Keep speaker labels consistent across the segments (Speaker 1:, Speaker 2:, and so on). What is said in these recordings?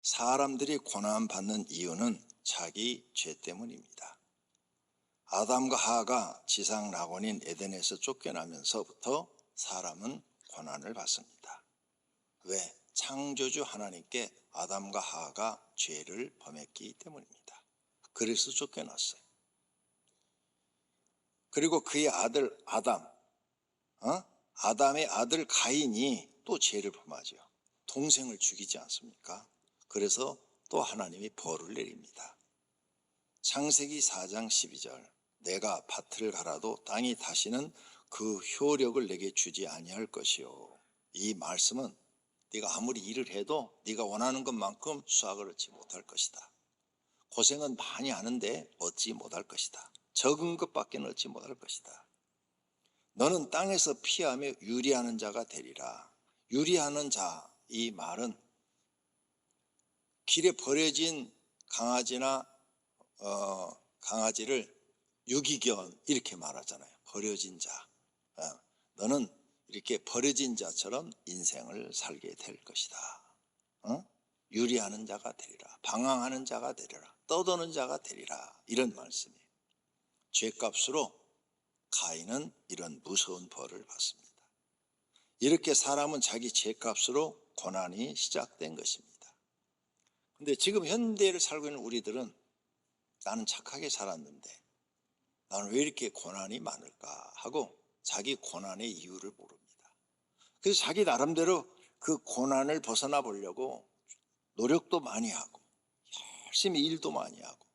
Speaker 1: 사람들이 고난받는 이유는 자기 죄 때문입니다. 아담과 하와가 지상 낙원인 에덴에서 쫓겨나면서부터 사람은 고난을 받습니다. 왜? 창조주 하나님께 아담과 하와가 죄를 범했기 때문입니다. 그래서 쫓겨났어요. 그리고 그의 아들 아담의 아들 가인이 또 죄를 범하죠. 동생을 죽이지 않습니까? 그래서 또 하나님이 벌을 내립니다. 창세기 4장 12절 내가 밭을 갈아도 땅이 다시는 그 효력을 내게 주지 아니할 것이요. 이 말씀은 네가 아무리 일을 해도 네가 원하는 것만큼 수확을 얻지 못할 것이다. 고생은 많이 하는데 얻지 못할 것이다. 적은 것밖에 얻지 못할 것이다. 너는 땅에서 피하며 유리하는 자가 되리라. 유리하는 자, 이 말은 길에 버려진 강아지를 유기견 이렇게 말하잖아요. 버려진 자. 너는 이렇게 버려진 자처럼 인생을 살게 될 것이다. 유리하는 자가 되리라. 방황하는 자가 되리라. 떠도는 자가 되리라. 이런 말씀이에요. 죄값으로 가인은 이런 무서운 벌을 받습니다. 이렇게 사람은 자기 죄값으로 고난이 시작된 것입니다. 근데 지금 현대를 살고 있는 우리들은 나는 착하게 살았는데 나는 왜 이렇게 고난이 많을까 하고 자기 고난의 이유를 모릅니다. 그래서 자기 나름대로 그 고난을 벗어나 보려고 노력도 많이 하고 열심히 일도 많이 하고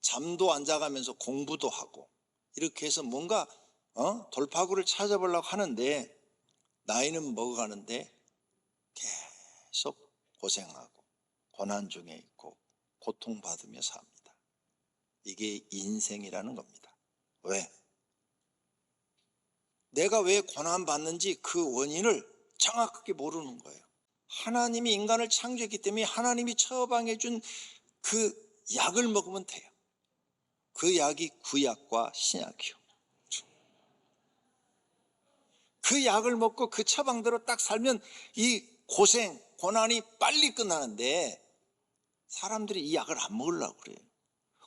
Speaker 1: 잠도 안 자가면서 공부도 하고 이렇게 해서 뭔가 돌파구를 찾아보려고 하는데 나이는 먹어가는데 계속 고생하고 고난 중에 있고 고통받으며 삽니다. 이게 인생이라는 겁니다. 왜? 내가 왜 고난받는지 그 원인을 정확하게 모르는 거예요. 하나님이 인간을 창조했기 때문에 하나님이 처방해 준 그 약을 먹으면 돼요. 그 약이 구약과 신약이요. 그 약을 먹고 그 처방대로 딱 살면 이 고생, 고난이 빨리 끝나는데 사람들이 이 약을 안 먹으려고 그래요.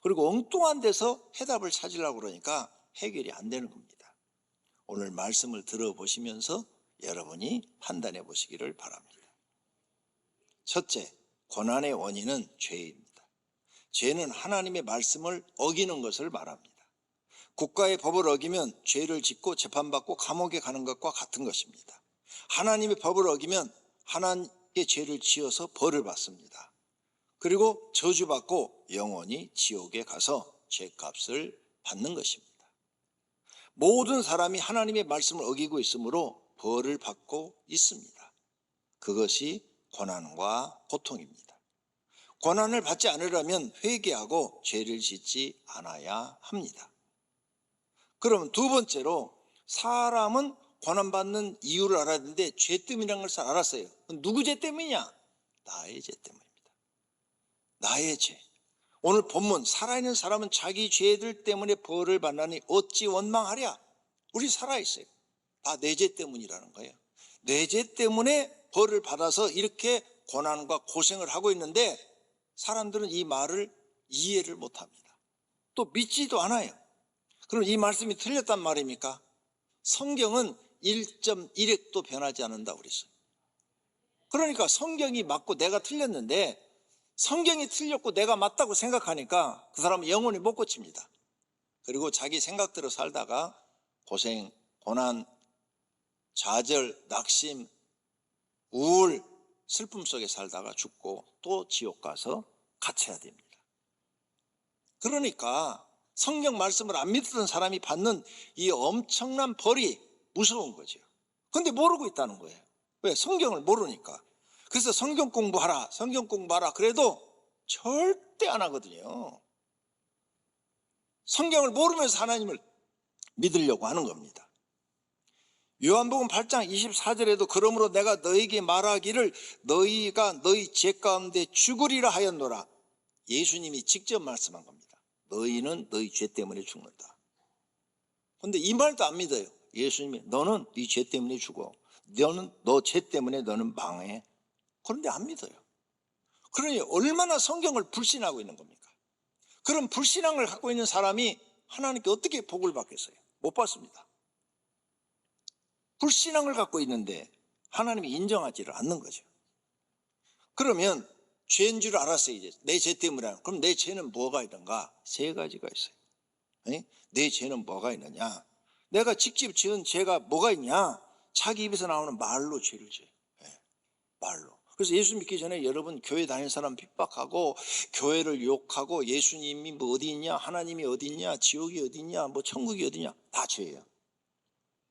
Speaker 1: 그리고 엉뚱한 데서 해답을 찾으려고 그러니까 해결이 안 되는 겁니다. 오늘 말씀을 들어보시면서 여러분이 판단해 보시기를 바랍니다. 첫째, 고난의 원인은 죄입니다. 죄는 하나님의 말씀을 어기는 것을 말합니다. 국가의 법을 어기면 죄를 짓고 재판받고 감옥에 가는 것과 같은 것입니다. 하나님의 법을 어기면 하나님의 죄를 지어서 벌을 받습니다. 그리고 저주받고 영원히 지옥에 가서 죄값을 받는 것입니다. 모든 사람이 하나님의 말씀을 어기고 있으므로 벌을 받고 있습니다. 그것이 고난과 고통입니다. 고난을 받지 않으려면 회개하고 죄를 짓지 않아야 합니다. 그럼 두 번째로 사람은 고난받는 이유를 알아야 되는데 죄 때문이라는 것을 알았어요. 누구 죄 때문이냐? 나의 죄 때문입니다. 나의 죄. 오늘 본문 살아있는 사람은 자기 죄들 때문에 벌을 받나니 어찌 원망하랴? 우리 살아있어요. 다 내 죄 때문이라는 거예요. 내 죄 때문에 벌을 받아서 이렇게 고난과 고생을 하고 있는데 사람들은 이 말을 이해를 못합니다. 또 믿지도 않아요. 그럼 이 말씀이 틀렸단 말입니까? 성경은 1.1획도 변하지 않는다고 그랬어요. 그러니까 성경이 맞고 내가 틀렸는데 성경이 틀렸고 내가 맞다고 생각하니까 그 사람은 영혼이 못 고칩니다. 그리고 자기 생각대로 살다가 고생, 고난, 좌절, 낙심, 우울, 슬픔 속에 살다가 죽고 또 지옥 가서 갇혀야 됩니다. 그러니까 성경 말씀을 안 믿던 사람이 받는 이 엄청난 벌이 무서운 거죠. 그런데 모르고 있다는 거예요. 왜? 성경을 모르니까. 그래서 성경 공부하라, 성경 공부하라 그래도 절대 안 하거든요. 성경을 모르면서 하나님을 믿으려고 하는 겁니다. 요한복음 8장 24절에도 그러므로 내가 너에게 말하기를 너희가 너희 죄 가운데 죽으리라 하였노라. 예수님이 직접 말씀한 겁니다. 너희는 너희 죄 때문에 죽는다. 그런데 이 말도 안 믿어요. 예수님이 너는 네 죄 때문에 죽어. 너 죄 때문에 너는 망해. 그런데 안 믿어요. 그러니 얼마나 성경을 불신하고 있는 겁니까? 그런 불신앙을 갖고 있는 사람이 하나님께 어떻게 복을 받겠어요? 못 받습니다. 불신앙을 갖고 있는데 하나님이 인정하지를 않는 거죠. 그러면 죄인 줄 알았어요. 이제 내 죄 때문에. 그럼 내 죄는 뭐가 있는가? 세 가지가 있어요. 내 죄는 뭐가 있느냐? 내가 직접 지은 죄가 뭐가 있냐? 자기 입에서 나오는 말로 죄를 져요. 말로. 그래서 예수 믿기 전에 여러분 교회 다니는 사람 핍박하고 교회를 욕하고 예수님이 뭐 어디 있냐, 하나님이 어디 있냐, 지옥이 어디 있냐, 뭐 천국이 어디 있냐, 다 죄예요.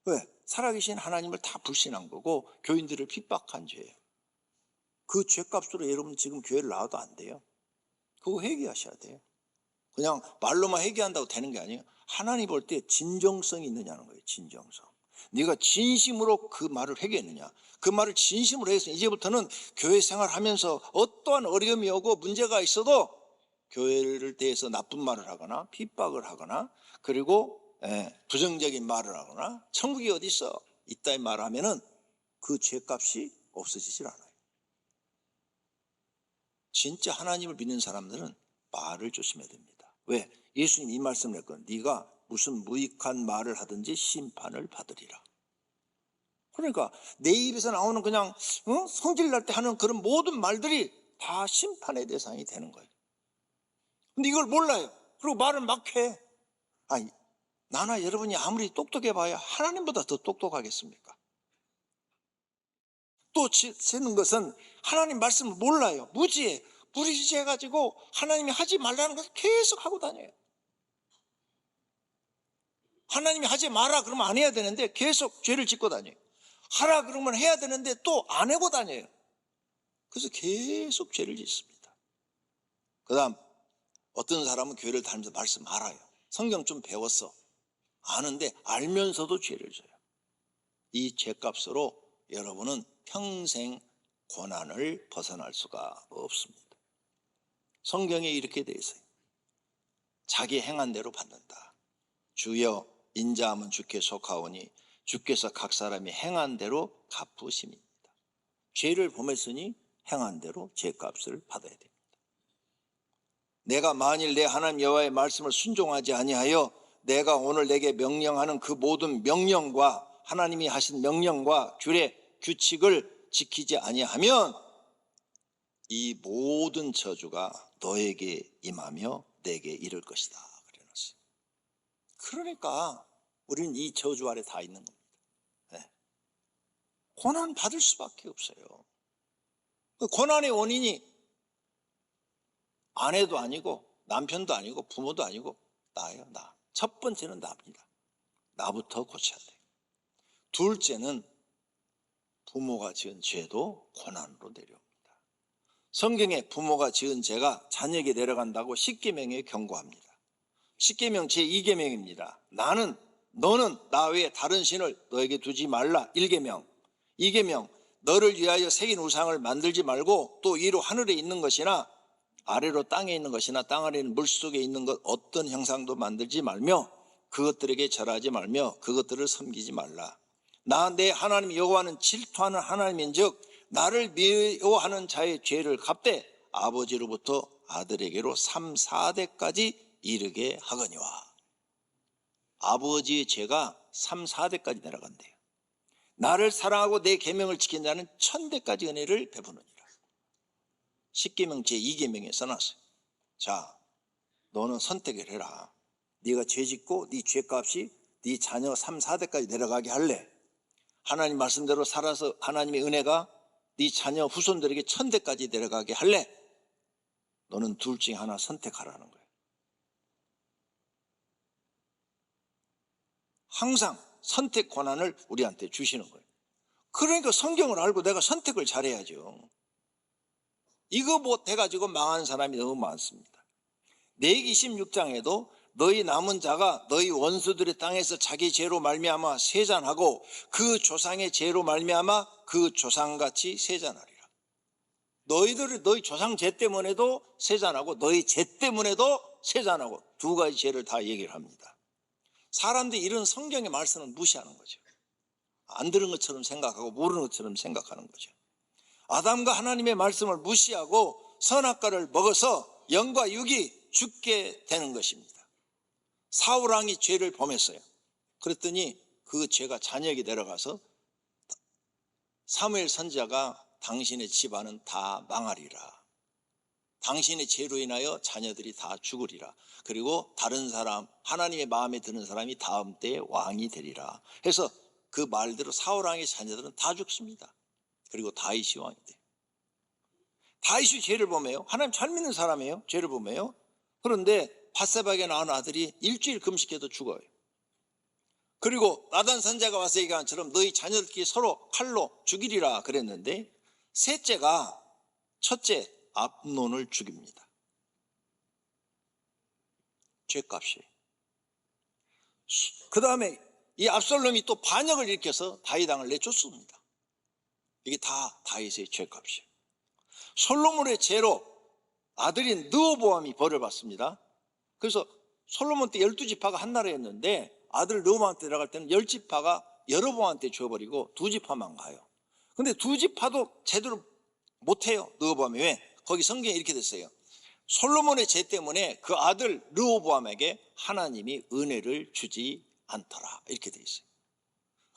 Speaker 1: 왜? 살아계신 하나님을 다 불신한 거고 교인들을 핍박한 죄예요. 그 죄값으로 여러분 지금 교회를 나와도 안 돼요. 그거 회개하셔야 돼요. 그냥 말로만 회개한다고 되는 게 아니에요. 하나님 볼 때 진정성이 있느냐는 거예요. 진정성. 네가 진심으로 그 말을 회개했느냐. 그 말을 진심으로 해서 이제부터는 교회 생활하면서 어떠한 어려움이 오고 문제가 있어도 교회를 대해서 나쁜 말을 하거나 핍박을 하거나 그리고 부정적인 말을 하거나 천국이 어디 있어? 이따위 말을 하면은 그 죄값이 없어지질 않아요. 진짜 하나님을 믿는 사람들은 말을 조심해야 됩니다. 왜? 예수님 이 말씀을 했거든요. 네가 무슨 무익한 말을 하든지 심판을 받으리라. 그러니까 내 입에서 나오는 그냥 성질 날 때 하는 그런 모든 말들이 다 심판의 대상이 되는 거예요. 근데 이걸 몰라요. 그리고 말을 막 해. 아니, 나나 여러분이 아무리 똑똑해봐야 하나님보다 더 똑똑하겠습니까? 또 쓰는 것은 하나님 말씀을 몰라요. 무지해. 무리지해가지고 하나님이 하지 말라는 것을 계속 하고 다녀요. 하나님이 하지 마라 그러면 안 해야 되는데 계속 죄를 짓고 다녀요. 하라 그러면 해야 되는데 또 안 하고 다녀요. 그래서 계속 죄를 짓습니다. 그 다음 어떤 사람은 교회를 다니면서 말씀 알아요. 성경 좀 배웠어. 아는데 알면서도 죄를 져요. 이 죄값으로 여러분은 평생 고난을 벗어날 수가 없습니다. 성경에 이렇게 되어 있어요. 자기 행한 대로 받는다. 주여 인자함은 주께 속하오니 주께서 각 사람이 행한 대로 갚으심입니다. 죄를 범했으니 행한 대로 죄값을 받아야 됩니다. 내가 만일 내 하나님 여호와의 말씀을 순종하지 아니하여 내가 오늘 내게 명령하는 그 모든 명령과 하나님이 하신 명령과 규례, 규칙을 지키지 아니하면 이 모든 저주가 너에게 임하며 내게 이를 것이다. 그래놨어요. 그러니까 우리는 이 저주 아래 다 있는 겁니다. 네. 고난 받을 수밖에 없어요. 고난의 원인이 아내도 아니고 남편도 아니고 부모도 아니고 나예요. 나. 첫 번째는 나입니다. 나부터 고쳐야 돼요. 둘째는 부모가 지은 죄도 고난으로 내려옵니다. 성경에 부모가 지은 죄가 자녀에게 내려간다고 십계명에 경고합니다. 십계명 제2계명입니다. 너는 나 외에 다른 신을 너에게 두지 말라. 1계명. 2계명 너를 위하여 새긴 우상을 만들지 말고 또 위로 하늘에 있는 것이나 아래로 땅에 있는 것이나 땅 아래 있는 물속에 있는 것 어떤 형상도 만들지 말며 그것들에게 절하지 말며 그것들을 섬기지 말라. 나 내 하나님 여호와는 질투하는 하나님인즉 나를 미워하는 자의 죄를 갚되 아버지로부터 아들에게로 3, 4대까지 이르게 하거니와. 아버지의 죄가 3, 4대까지 내려간대요. 나를 사랑하고 내 계명을 지킨 자는 1000대까지 은혜를 베푸느니라. 십계명 제2계명에 써놨어요. 자, 너는 선택을 해라. 네가 죄짓고 네 죄값이 네 자녀 3, 4대까지 내려가게 할래? 하나님 말씀대로 살아서 하나님의 은혜가 네 자녀 후손들에게 1000대까지 내려가게 할래? 너는 둘 중에 하나 선택하라는 거예요. 항상 선택 권한을 우리한테 주시는 거예요. 그러니까 성경을 알고 내가 선택을 잘해야죠. 이거 못해가지고 망한 사람이 너무 많습니다. 레위기 16장에도 너희 남은 자가 너희 원수들의 땅에서 자기 죄로 말미암아 세잔하고 그 조상의 죄로 말미암아 그 조상같이 세잔하리라. 너희 조상 죄 때문에도 세잔하고 너희 죄 때문에도 세잔하고 두 가지 죄를 다 얘기를 합니다. 사람들이 이런 성경의 말씀을 무시하는 거죠. 안 들은 것처럼 생각하고 모르는 것처럼 생각하는 거죠. 아담과 하나님의 말씀을 무시하고 선악과를 먹어서 영과 육이 죽게 되는 것입니다. 사울왕이 죄를 범했어요. 그랬더니 그 죄가 자녀에게 내려가서 사무엘 선지자가 당신의 집안은 다 망하리라. 당신의 죄로 인하여 자녀들이 다 죽으리라. 그리고 다른 사람, 하나님의 마음에 드는 사람이 다음 때에 왕이 되리라. 해서 그 말대로 사울왕의 자녀들은 다 죽습니다. 그리고 다윗이 왕이 돼요. 다윗이 죄를 범해요. 하나님 잘 믿는 사람이에요. 죄를 범해요. 그런데 밧세바에게 낳은 아들이 일주일 금식해도 죽어요. 그리고 나단 선지자가 와서 얘기한 것처럼 너희 자녀들끼리 서로 칼로 죽이리라 그랬는데 셋째가 첫째 압논을 죽입니다. 죄값이에요. 그 다음에 이 압살롬이 또 반역을 일으켜서 다윗 왕을 내쫓습니다. 이게 다 다윗의 죄값이에요. 솔로몬의 죄로 아들인 르호보암이 벌을 받습니다. 그래서 솔로몬 때 12지파가 한 나라였는데 아들 르호보암한테 들어갈 때는 10지파가 여로보암한테 줘버리고 2지파만 가요. 근데 2지파도 제대로 못해요. 르호보암이. 왜? 거기 성경에 이렇게 됐어요. 솔로몬의 죄 때문에 그 아들 르호보암에게 하나님이 은혜를 주지 않더라. 이렇게 돼 있어요.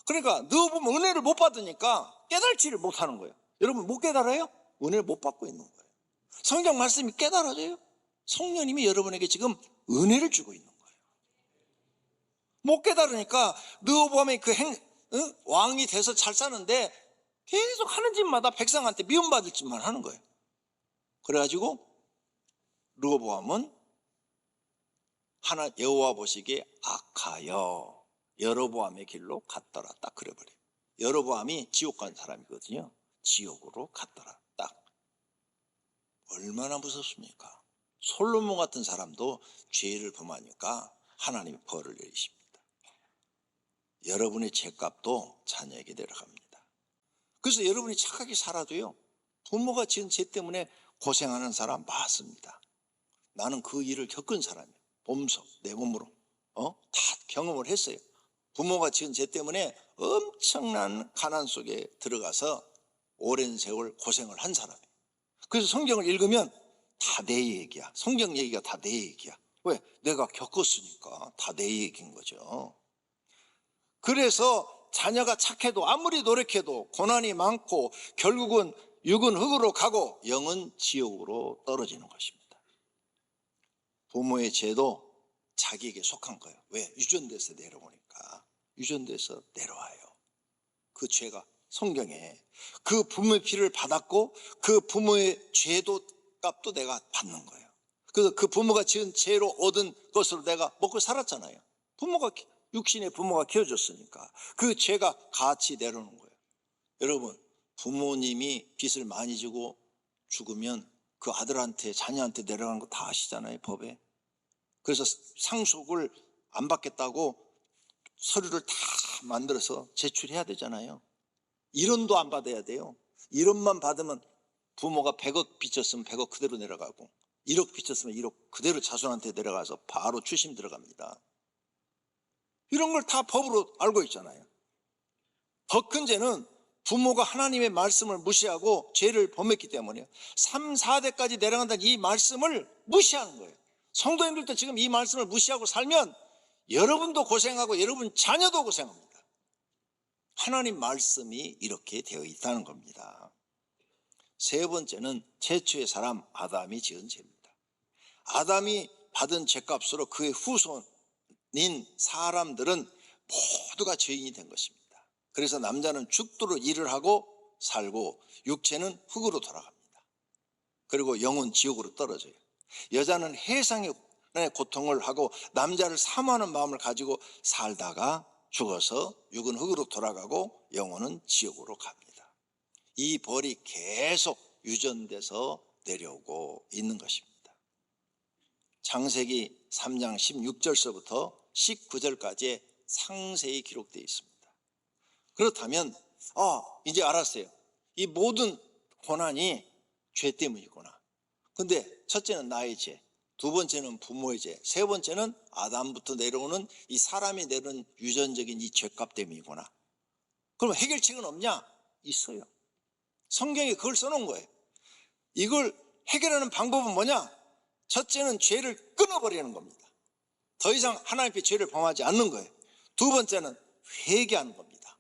Speaker 1: 그러니까 르호보암 은혜를 못 받으니까 깨달지를 못하는 거예요. 여러분 못 깨달아요? 은혜를 못 받고 있는 거예요. 성경 말씀이 깨달아져요? 성령님이 여러분에게 지금 은혜를 주고 있는 거예요. 못 깨달으니까 르호보암이 왕이 돼서 잘 사는데 계속 하는 짓마다 백성한테 미움받을 짓만 하는 거예요. 그래가지고 르호보암은 여호와 보시기에 악하여 여로보암의 길로 갔더라. 딱 그래버려요. 여로보암이 지옥 간 사람이거든요. 지옥으로 갔더라. 딱. 얼마나 무섭습니까? 솔로몬 같은 사람도 죄를 범하니까 하나님이 벌을 내리십니다. 여러분의 죄값도 자녀에게 내려갑니다. 그래서 여러분이 착하게 살아도요, 부모가 지은 죄 때문에 고생하는 사람 많습니다. 나는 그 일을 겪은 사람이에요. 몸소 내 몸으로 다 경험을 했어요. 부모가 지은 죄 때문에 엄청난 가난 속에 들어가서 오랜 세월 고생을 한 사람이에요. 그래서 성경을 읽으면 다 내 얘기야. 성경 얘기가 다 내 얘기야. 왜? 내가 겪었으니까 다 내 얘기인 거죠. 그래서 자녀가 착해도 아무리 노력해도 고난이 많고 결국은 육은 흙으로 가고 영은 지옥으로 떨어지는 것입니다. 부모의 죄도 자기에게 속한 거예요. 왜? 유전돼서 내려오니까. 유전돼서 내려와요. 그 죄가 성경에 그 부모의 피를 받았고 그 부모의 죄도 값도 내가 받는 거예요. 그래서 그 부모가 지은 죄로 얻은 것으로 내가 먹고 살았잖아요. 육신의 부모가 키워줬으니까 그 죄가 같이 내려오는 거예요. 여러분, 부모님이 빚을 많이 지고 죽으면 그 아들한테 자녀한테 내려가는 거 다 아시잖아요, 법에. 그래서 상속을 안 받겠다고 서류를 다 만들어서 제출해야 되잖아요. 1원도 안 받아야 돼요. 1원만 받으면 부모가 100억 빚졌으면 100억 그대로 내려가고 1억 빚졌으면 1억 그대로 자손한테 내려가서 바로 추심 들어갑니다. 이런 걸 다 법으로 알고 있잖아요. 더 큰 죄는 부모가 하나님의 말씀을 무시하고 죄를 범했기 때문에요. 3, 4대까지 내려간다는 이 말씀을 무시하는 거예요. 성도님들도 지금 이 말씀을 무시하고 살면 여러분도 고생하고 여러분 자녀도 고생합니다. 하나님 말씀이 이렇게 되어 있다는 겁니다. 세 번째는 최초의 사람 아담이 지은 죄입니다. 아담이 받은 죄값으로 그의 후손인 사람들은 모두가 죄인이 된 것입니다. 그래서 남자는 죽도록 일을 하고 살고 육체는 흙으로 돌아갑니다. 그리고 영은 지옥으로 떨어져요. 여자는 해상의 고통을 하고 남자를 사모하는 마음을 가지고 살다가 죽어서 육은 흙으로 돌아가고 영혼은 지옥으로 갑니다. 이 벌이 계속 유전돼서 내려오고 있는 것입니다. 창세기 3장 16절서부터 19절까지 상세히 기록되어 있습니다. 그렇다면 이제 알았어요. 이 모든 고난이 죄 때문이구나. 근데 첫째는 나의 죄, 두 번째는 부모의 죄, 세 번째는 아담부터 내려오는 이 사람이 내려오는 유전적인 이 죄값 때문이구나. 그럼 해결책은 없냐? 있어요. 성경에 그걸 써놓은 거예요. 이걸 해결하는 방법은 뭐냐? 첫째는 죄를 끊어버리는 겁니다. 더 이상 하나님 앞에 죄를 범하지 않는 거예요. 두 번째는 회개하는 겁니다.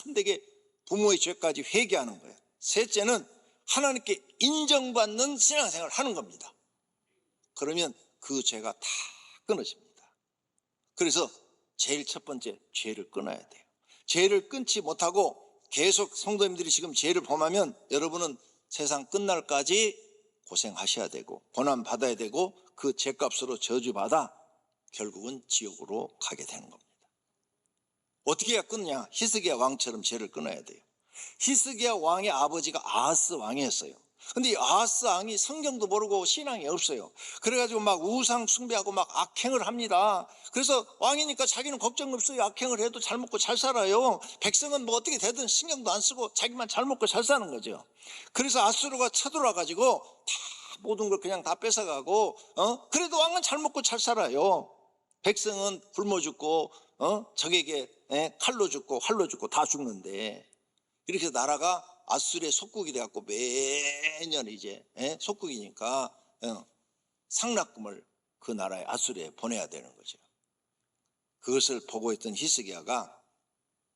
Speaker 1: 참되게 부모의 죄까지 회개하는 거예요. 셋째는 하나님께 인정받는 신앙생활을 하는 겁니다. 그러면 그 죄가 다 끊어집니다. 그래서 제일 첫 번째, 죄를 끊어야 돼요. 죄를 끊지 못하고 계속 성도님들이 지금 죄를 범하면 여러분은 세상 끝날까지 고생하셔야 되고 고난 받아야 되고 그 죄값으로 저주받아 결국은 지옥으로 가게 되는 겁니다. 어떻게 해야 끊냐? 히스기야 왕처럼 죄를 끊어야 돼요. 히스기야 왕의 아버지가 아하스 왕이었어요. 근데 이 아하스 왕이 성경도 모르고 신앙이 없어요. 그래가지고 막 우상 숭배하고 막 악행을 합니다. 그래서 왕이니까 자기는 걱정 없어요. 악행을 해도 잘 먹고 잘 살아요. 백성은 뭐 어떻게 되든 신경도 안 쓰고 자기만 잘 먹고 잘 사는 거죠. 그래서 아수르가 쳐들어와가지고 다 모든 걸 그냥 다 뺏어가고 그래도 왕은 잘 먹고 잘 살아요. 백성은 굶어 죽고 적에게 칼로 죽고 활로 죽고 다 죽는데, 이렇게 해서 나라가 아수르의 속국이 돼갖고 매년 이제 속국이니까 상납금을 그 나라의 아수르에 보내야 되는 거죠. 그것을 보고 있던 히스기야가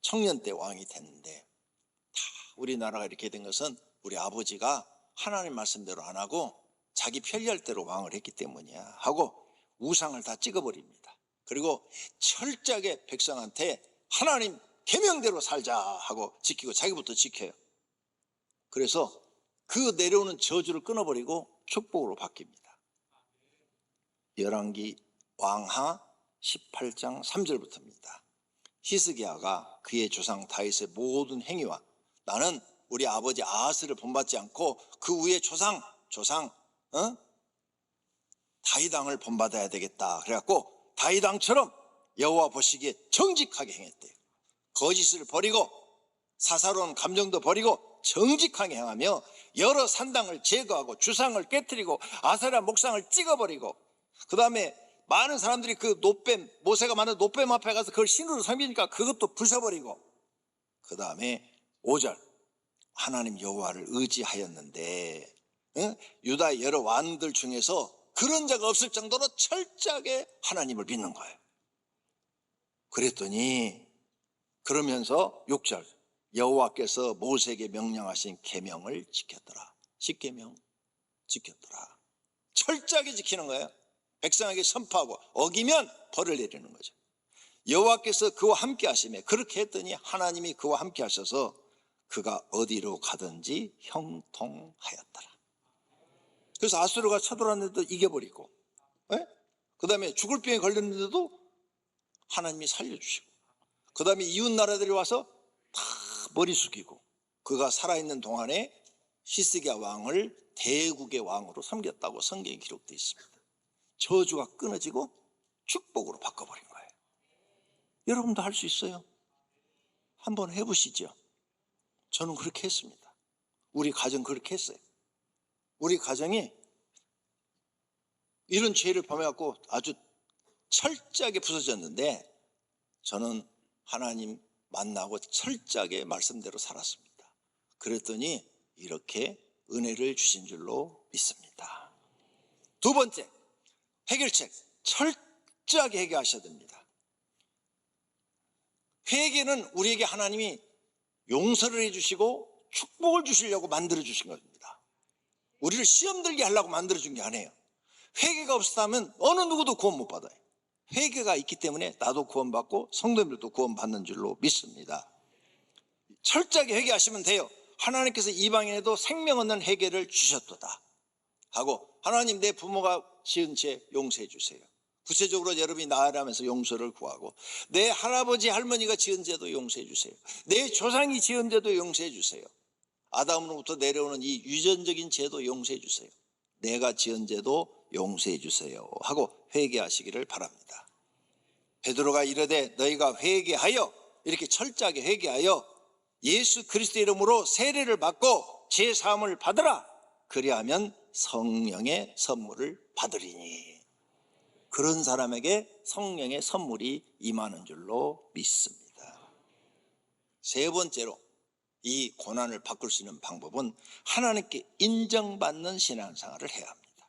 Speaker 1: 청년 때 왕이 됐는데, 다 우리나라가 이렇게 된 것은 우리 아버지가 하나님 말씀대로 안 하고 자기 편리할 대로 왕을 했기 때문이야 하고 우상을 다 찍어버립니다. 그리고 철저하게 백성한테 하나님 계명대로 살자 하고 지키고 자기부터 지켜요. 그래서 그 내려오는 저주를 끊어버리고 축복으로 바뀝니다. 열왕기 왕하 18장 3절부터입니다. 히스기야가 그의 조상 다윗의 모든 행위와 나는 우리 아버지 아하스를 본받지 않고 그 위에 조상 다윗 왕을 본받아야 되겠다. 그래갖고 다윗 왕처럼 여호와 보시기에 정직하게 행했대요. 거짓을 버리고 사사로운 감정도 버리고 정직하게 행하며 여러 산당을 제거하고 주상을 깨뜨리고 아세라 목상을 찍어버리고, 그 다음에 많은 사람들이 그 노뱀, 모세가 만든 노뱀 앞에 가서 그걸 신으로 섬기니까 그것도 부숴버리고, 그 다음에 5절 하나님 여호와를 의지하였는데 유다의 여러 왕들 중에서 그런 자가 없을 정도로 철저하게 하나님을 믿는 거예요. 그랬더니 그러면서 6절 여호와께서 모세에게 명령하신 계명을 지켰더라. 10계명 지켰더라. 철저하게 지키는 거예요. 백성에게 선포하고 어기면 벌을 내리는 거죠. 여호와께서 그와 함께 하시며 그렇게 했더니 하나님이 그와 함께 하셔서 그가 어디로 가든지 형통하였더라. 그래서 아수르가 쳐들어왔는데도 이겨버리고, 그 다음에 죽을 병에 걸렸는데도 하나님이 살려주시고, 그 다음에 이웃 나라들이 와서 다 머리 숙이고, 그가 살아있는 동안에 히스기야 왕을 대국의 왕으로 섬겼다고 성경에 기록되어 있습니다. 저주가 끊어지고 축복으로 바꿔버린 거예요. 여러분도 할 수 있어요. 한번 해보시죠. 저는 그렇게 했습니다. 우리 가정 그렇게 했어요. 우리 가정이 이런 죄를 범해갖고 아주 철저하게 부서졌는데 저는 하나님 만나고 철저하게 말씀대로 살았습니다. 그랬더니 이렇게 은혜를 주신 줄로 믿습니다. 두 번째, 해결책. 철저하게 회개하셔야 됩니다. 회개는 우리에게 하나님이 용서를 해주시고 축복을 주시려고 만들어 주신 겁니다. 우리를 시험 들게 하려고 만들어 준 게 아니에요. 회개가 없었다면 어느 누구도 구원 못 받아요. 회개가 있기 때문에 나도 구원받고 성도님들도 구원받는 줄로 믿습니다. 철저하게 회개하시면 돼요. 하나님께서 이방인에도 생명 얻는 회개를 주셨도다 하고, 하나님 내 부모가 지은 죄 용서해 주세요. 구체적으로 여러분이 나아가면서 용서를 구하고, 내 할아버지 할머니가 지은 죄도 용서해 주세요. 내 조상이 지은 죄도 용서해 주세요. 아담으로부터 내려오는 이 유전적인 죄도 용서해 주세요. 내가 지은 죄도 용서해 주세요 하고 회개하시기를 바랍니다. 베드로가 이르되 너희가 회개하여, 이렇게 철저하게 회개하여 예수 그리스도 이름으로 세례를 받고 제사함을 받으라. 그리하면 성령의 선물을 받으리니. 그런 사람에게 성령의 선물이 임하는 줄로 믿습니다. 세 번째로, 이 고난을 바꿀 수 있는 방법은 하나님께 인정받는 신앙생활을 해야 합니다.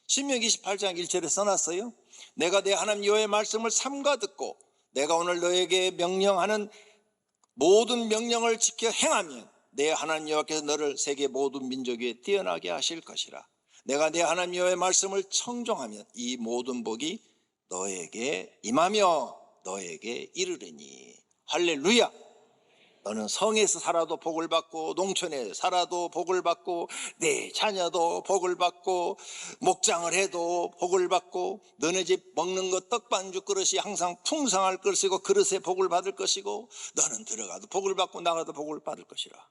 Speaker 1: 신명기 28장 1절에 써놨어요. 내가 내 하나님 여호와의 말씀을 삼가 듣고 내가 오늘 너에게 명령하는 모든 명령을 지켜 행하면 내 하나님 여호와께서 너를 세계 모든 민족 위에 뛰어나게 하실 것이라. 내가 내 하나님 여호와의 말씀을 청종하면 이 모든 복이 너에게 임하며 너에게 이르리니. 할렐루야. 너는 성에서 살아도 복을 받고 농촌에 살아도 복을 받고 내 자녀도 복을 받고 목장을 해도 복을 받고 너네 집 먹는 것 떡반죽 그릇이 항상 풍성할 것이고 그릇에 복을 받을 것이고 너는 들어가도 복을 받고 나가도 복을 받을 것이라.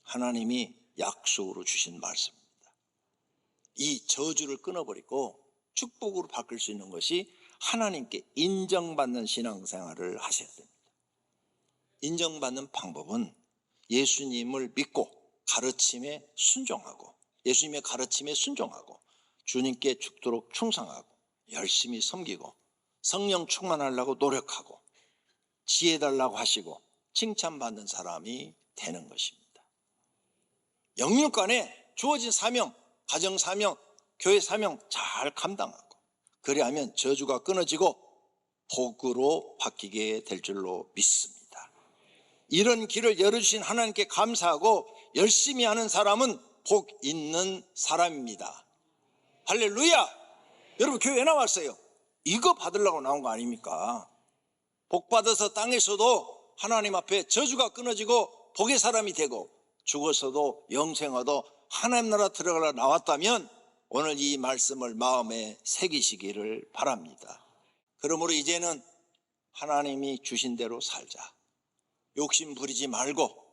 Speaker 1: 하나님이 약속으로 주신 말씀입니다. 이 저주를 끊어버리고 축복으로 바뀔 수 있는 것이 하나님께 인정받는 신앙생활을 하셔야 됩니다. 인정받는 방법은 예수님을 믿고 가르침에 순종하고 예수님의 가르침에 순종하고 주님께 죽도록 충성하고 열심히 섬기고 성령 충만하려고 노력하고 지혜 달라고 하시고 칭찬받는 사람이 되는 것입니다. 영육간에 주어진 사명, 가정 사명, 교회 사명 잘 감당하고 그리하면 저주가 끊어지고 복으로 바뀌게 될 줄로 믿습니다. 이런 길을 열어주신 하나님께 감사하고 열심히 하는 사람은 복 있는 사람입니다. 할렐루야. 여러분 교회 왜 나왔어요? 이거 받으려고 나온 거 아닙니까? 복 받아서 땅에서도 하나님 앞에 저주가 끊어지고 복의 사람이 되고 죽어서도 영생 얻어 하나님 나라 들어가려 나왔다면 오늘 이 말씀을 마음에 새기시기를 바랍니다. 그러므로 이제는 하나님이 주신 대로 살자. 욕심 부리지 말고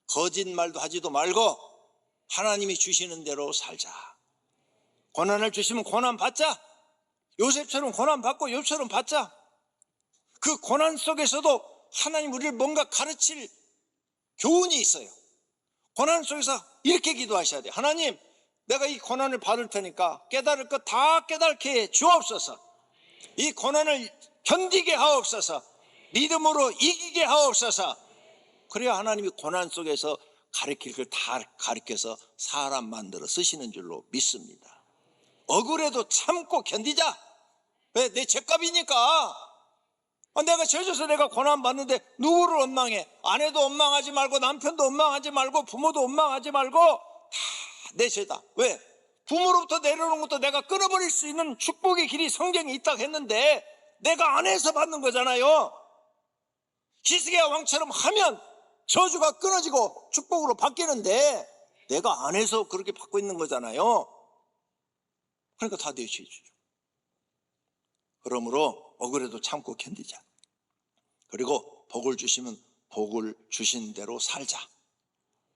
Speaker 1: 거짓말도 하지도 말고 하나님이 주시는 대로 살자. 고난을 주시면 고난 받자. 요셉처럼 고난 받고 욥처럼 받자. 그 고난 속에서도 하나님 우리를 뭔가 가르칠 교훈이 있어요. 고난 속에서 이렇게 기도하셔야 돼요. 하나님, 내가 이 고난을 받을 테니까 깨달을 것 다 깨닫게 해 주옵소서. 이 고난을 견디게 하옵소서. 믿음으로 이기게 하옵소서. 그래야 하나님이 고난 속에서 가르칠 걸 다 가르쳐서 사람 만들어 쓰시는 줄로 믿습니다. 억울해도 참고 견디자. 왜? 내 죄값이니까. 내가 죄져서 내가 고난 받는데 누구를 원망해? 아내도 원망하지 말고 남편도 원망하지 말고 부모도 원망하지 말고 다 내 죄다. 왜? 부모로부터 내려오는 것도 내가 끊어버릴 수 있는 축복의 길이 성경에 있다고 했는데 내가 안 해서 받는 거잖아요. 히스기야 왕처럼 하면 저주가 끊어지고 축복으로 바뀌는데 내가 안 해서 그렇게 받고 있는 거잖아요. 그러니까 다 내 죄죠. 그러므로 억울해도 참고 견디자. 그리고 복을 주시면 복을 주신 대로 살자.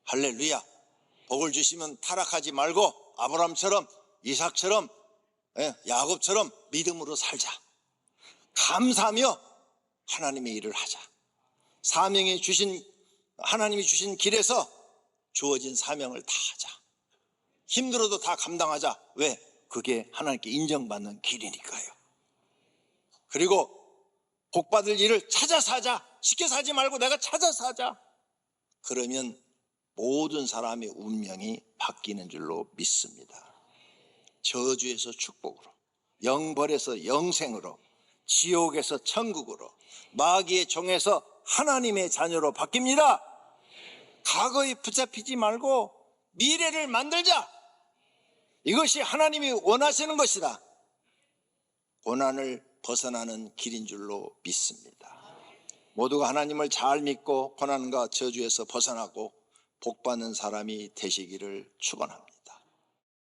Speaker 1: 할렐루야. 복을 주시면 타락하지 말고 아브라함처럼 이삭처럼 야곱처럼 믿음으로 살자. 감사하며 하나님의 일을 하자. 하나님이 주신 길에서 주어진 사명을 다 하자. 힘들어도 다 감당하자. 왜? 그게 하나님께 인정받는 길이니까요. 그리고 복받을 일을 찾아서 하자. 시켜서 하지 말고 내가 찾아서 하자. 그러면 모든 사람의 운명이 바뀌는 줄로 믿습니다. 저주에서 축복으로, 영벌에서 영생으로, 지옥에서 천국으로, 마귀의 종에서 하나님의 자녀로 바뀝니다. 과거에 붙잡히지 말고 미래를 만들자. 이것이 하나님이 원하시는 것이다. 고난을 벗어나는 길인 줄로 믿습니다. 모두가 하나님을 잘 믿고 고난과 저주에서 벗어나고 복받는 사람이 되시기를 축원합니다.